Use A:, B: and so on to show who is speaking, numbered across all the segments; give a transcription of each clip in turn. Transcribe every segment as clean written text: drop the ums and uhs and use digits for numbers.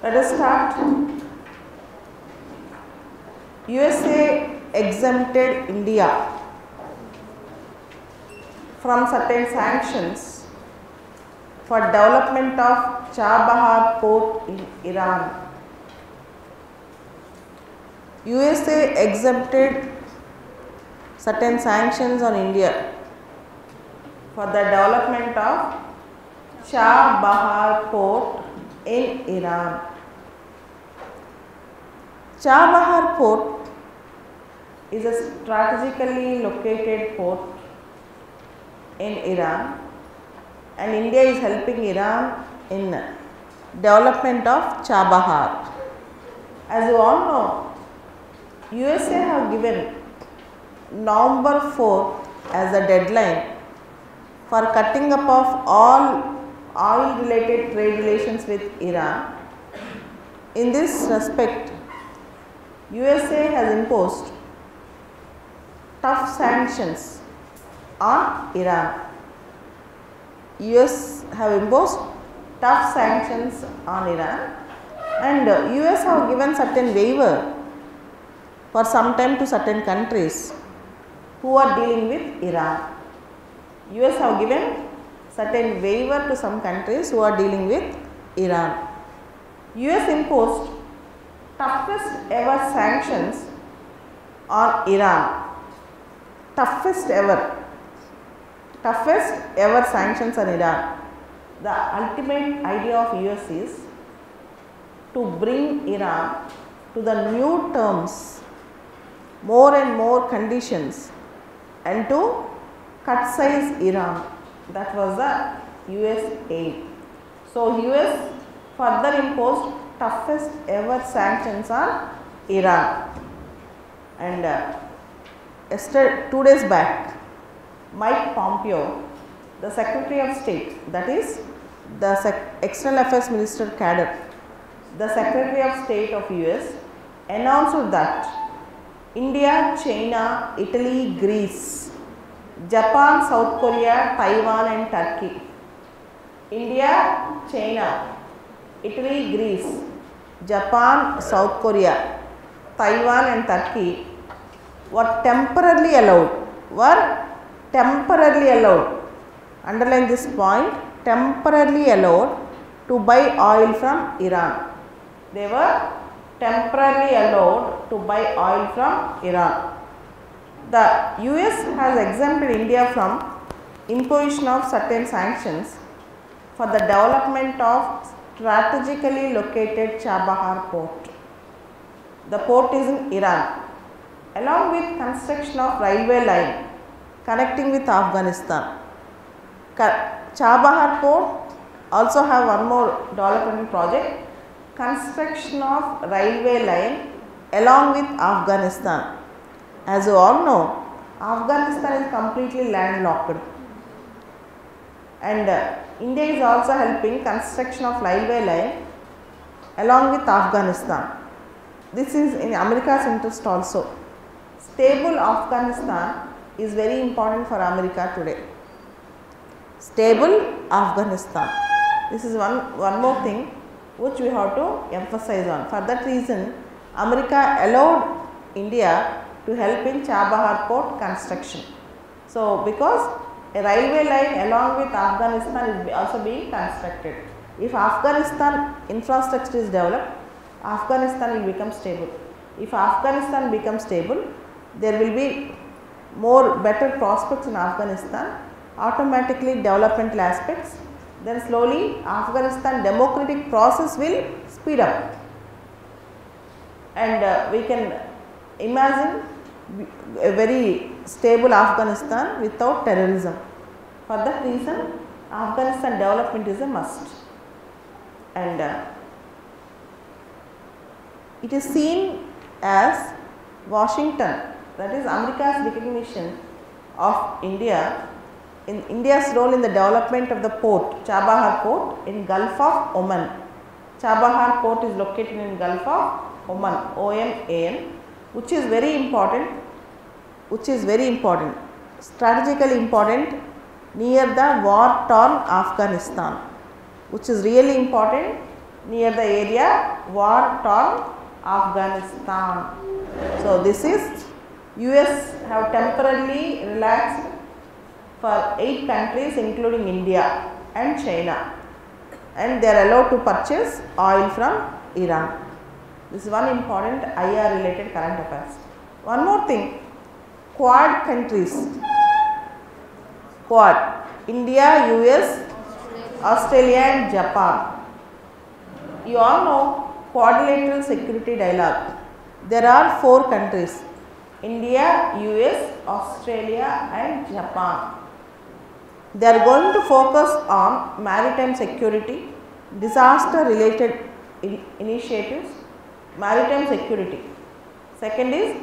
A: Let us start. USA exempted India from certain sanctions for development of Chabahar port in Iran. USA exempted certain sanctions on India for the development of Chabahar port in Iran. Chabahar port is a strategically located port in Iran, and India is helping Iran in development of Chabahar. As you all know, USA have given November 4th as a deadline for cutting up of all oil related trade relations with Iran. In this respect, USA has imposed tough sanctions on Iran. US have imposed tough sanctions on Iran, and US have given certain waiver for some time to certain countries who are dealing with Iran. US have given certain waiver to some countries who are dealing with Iran. US imposed toughest ever sanctions on Iran. Toughest ever sanctions on Iran. The ultimate idea of US is to bring Iran to the new terms, more and more conditions, and to cut size Iran. That was the US aim. So, US further imposed toughest ever sanctions on Iran. And 2 days back, Mike Pompeo, the Secretary of State, that is the External Affairs Minister cadre, the Secretary of State of US, announced that India, China, Italy, Greece, Japan, South Korea, Taiwan and Turkey. India, China, Italy, Greece, Japan, South Korea, Taiwan and Turkey were temporarily allowed, underline this point, temporarily allowed to buy oil from Iran. They were temporarily allowed to buy oil from Iran. The US has exempted India from imposition of certain sanctions for the development of strategically located Chabahar port. The port is in Iran, along with construction of railway line connecting with Afghanistan. Chabahar port also have one more development project, construction of railway line along with Afghanistan. As you all know, Afghanistan is completely landlocked, and India is also helping construction of railway line along with Afghanistan. This is in America's interest also. Stable Afghanistan is very important for America today. Stable Afghanistan. This is one more thing which we have to emphasize on. For that reason, America allowed India to help in Chabahar port construction. So, because a railway line along with Afghanistan is also being constructed. If Afghanistan infrastructure is developed, Afghanistan will become stable. If Afghanistan becomes stable, there will be better prospects in Afghanistan, automatically developmental aspects, then slowly Afghanistan democratic process will speed up, and we can imagine a very stable Afghanistan without terrorism. For that reason, Afghanistan development is a must, and it is seen as Washington, that is America's recognition of India in India's role in the development of the port, Chabahar port in Gulf of Oman. Chabahar port is located in Gulf of Oman, OMAN, which is very important, strategically important near the war torn Afghanistan, which is really important near the area war-torn Afghanistan. So, this is US have temporarily relaxed for 8 countries including India and China, and they are allowed to purchase oil from Iran. This is one important IR related current affairs. One more thing, Quad countries, Quad, India, US, Australia and Japan. You all know quadrilateral security dialogue. There are 4 countries, India, US, Australia and Japan. They are going to focus on maritime security, disaster related initiatives, maritime security. Second is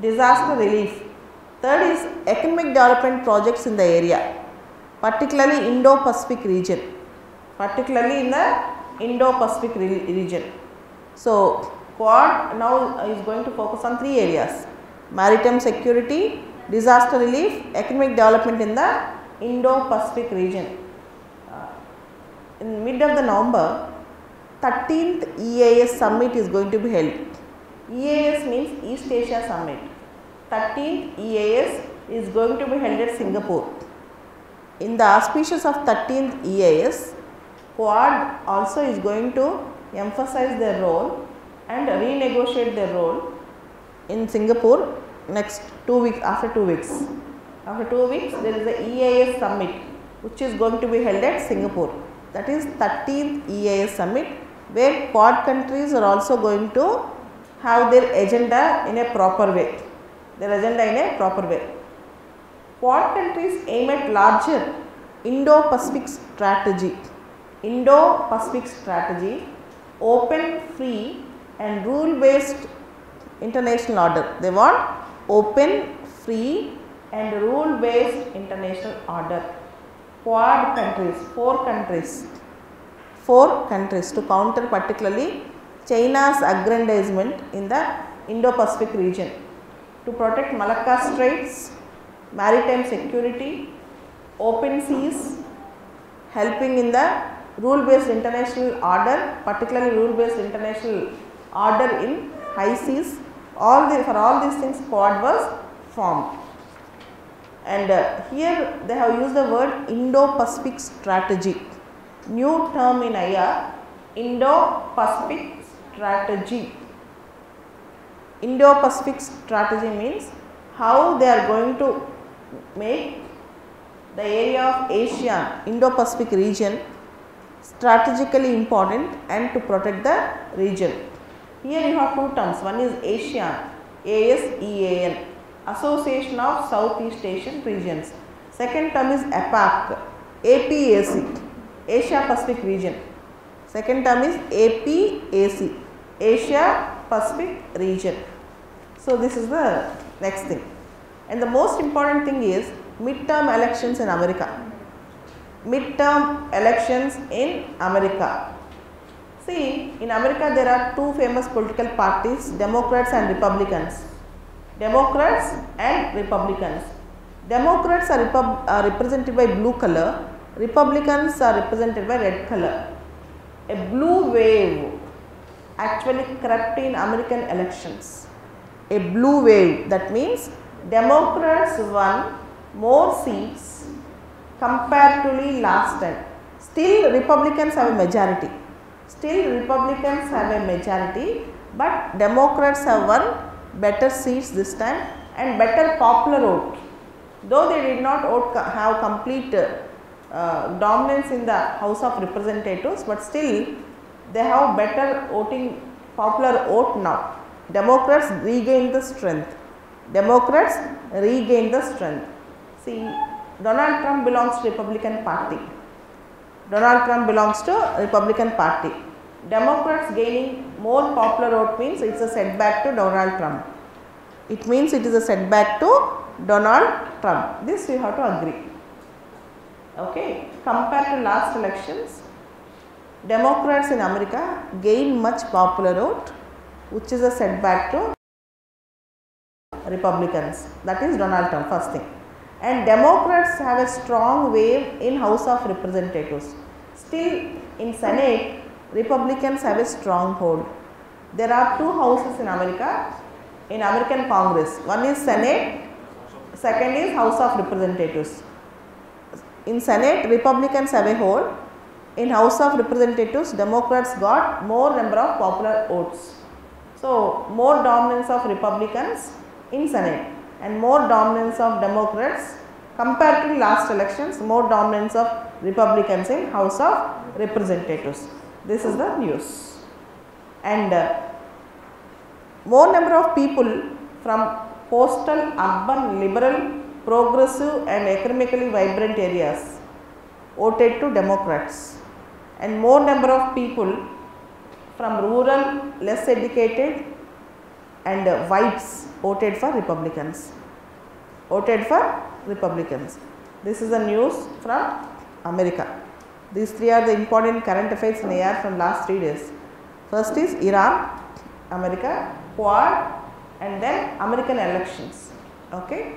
A: disaster relief. Third is economic development projects in the area, particularly Indo-Pacific region, particularly in the Indo-Pacific region. So, Quad now is going to focus on 3 areas, maritime security, disaster relief, economic development in the Indo-Pacific region. In mid of the November, 13th EAS summit is going to be held. EAS means East Asia Summit. 13th EAS is going to be held at Singapore. In the auspicious of 13th EAS, Quad also is going to emphasize their role and renegotiate their role in Singapore next 2 weeks, after 2 weeks. After 2 weeks, there is a EAS summit which is going to be held at Singapore. That is 13th EAS summit, where Quad countries are also going to have their agenda in a proper way. Quad countries aim at larger Indo-Pacific strategy. Indo-Pacific strategy, open, free and rule-based international order. They want open, free and rule-based international order. Quad countries, 4 countries to counter particularly China's aggrandizement in the Indo-Pacific region, to protect Malacca Straits, maritime security, open seas, helping in the rule-based international order, particularly rule-based international order in high seas. For all these things, Quad was formed. And here they have used the word Indo-Pacific strategy. New term in IR, Indo-Pacific strategy. Indo-Pacific strategy means how they are going to make the area of Asia, Indo-Pacific region strategically important and to protect the region. Here you have 2 terms, one is ASEAN, ASEAN, Association of Southeast Asian Regions. Second term is APAC, APAC, Asia Pacific region. Second term is APAC, Asia Pacific region. So, this is the next thing. And the most important thing is midterm elections in America. Midterm elections in America. See, in America there are 2 famous political parties, Democrats and Republicans. Democrats and Republicans. Democrats are represented by blue color, Republicans are represented by red color. A blue wave actually crept in American elections. A blue wave, that means Democrats won more seats comparatively last time. Still Republicans have a majority. But Democrats have won better seats this time and better popular vote. Though they did not have complete dominance in the House of Representatives, but still they have better popular vote now. Democrats regained the strength. See, Donald Trump belongs to Republican Party. Democrats gaining more popular vote means it is a setback to Donald Trump. This you have to agree. Okay. Compared to last elections, Democrats in America gain much popular vote, which is a setback to Republicans, that is Donald Trump, first thing. And Democrats have a strong wave in House of Representatives. Still in Senate, Republicans have a stronghold. There are two houses in America, in American Congress. One is Senate, second is House of Representatives. In Senate, Republicans have a hold. In House of Representatives, Democrats got more number of popular votes. So, more dominance of Republicans in Senate and more dominance of Democrats compared to last elections, more dominance of Republicans in House of Representatives. This is the news. And more number of people from coastal, urban, liberal, progressive and economically vibrant areas voted to Democrats, and more number of people from rural, less educated and whites voted for Republicans. This is the news from America. These three are the important current affairs in the air from last 3 days. First is Iran, America, Quad, and then American elections. Okay.